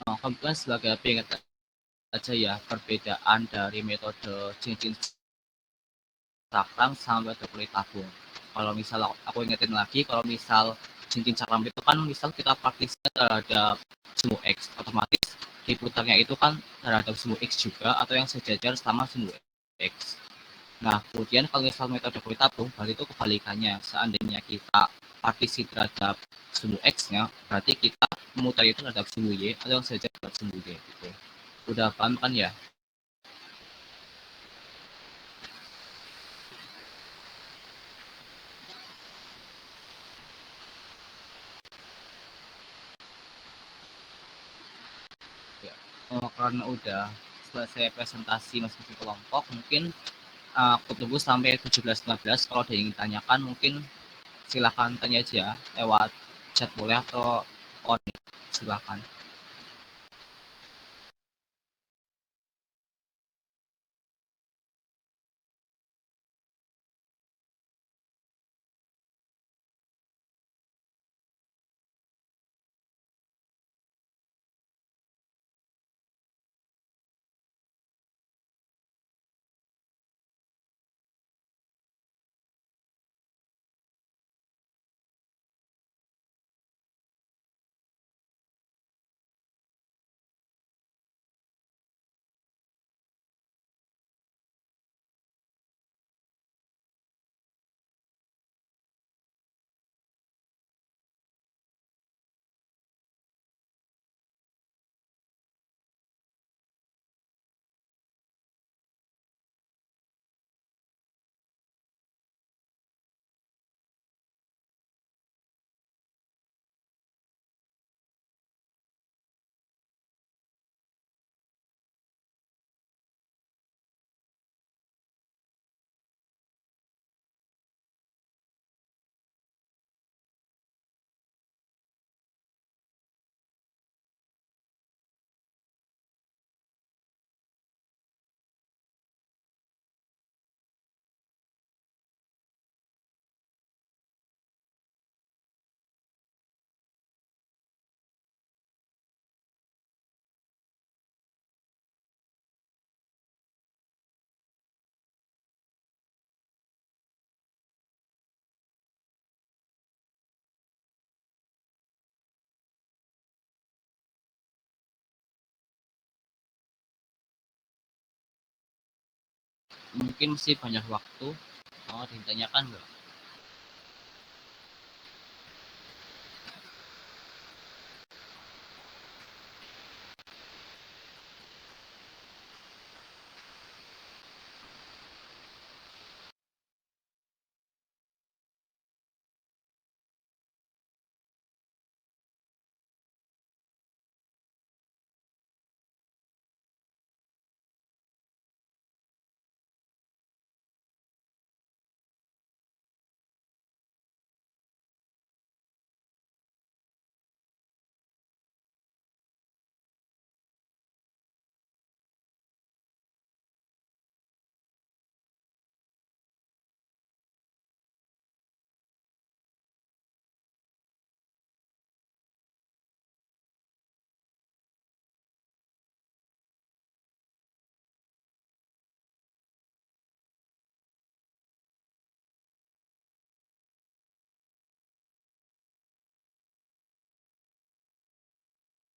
Kemudian sebagai pengingat aja ya perbedaan dari metode cincin cakram sama metode kulit tabung. Kalau misal aku ingetin lagi, kalau misal cincin cakram itu kan misal kita praktisnya terhadap sumbu X, otomatis diputarnya itu kan terhadap sumbu X juga atau yang sejajar sama sumbu X. Nah, kemudian kalau misal metode kulit tabung, berarti itu kebalikannya. Seandainya kita partisi terhadap sumbu X-nya, berarti kita memutar itu terhadap sumbu Y atau yang sejajar terhadap sumbu Y. Gitu. Udah paham kan ya? Karena udah selesai presentasi masing-masing kelompok, mungkin aku tunggu sampai 17.15. Kalau ada yang ditanyakan mungkin Silakan tanya aja lewat chat boleh atau on, silakan. Mungkin masih banyak waktu. Oh, ditanyakan nggak?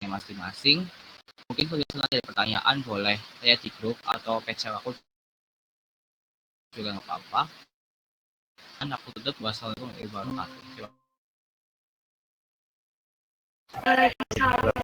Masing-masing. Mungkin kalau ada pertanyaan boleh saya di grup atau page aku juga nggak apa-apa. Kan aku tutup. Wassalamualaikum warahmatullahi wabarakatuh. Waalaikumsalam.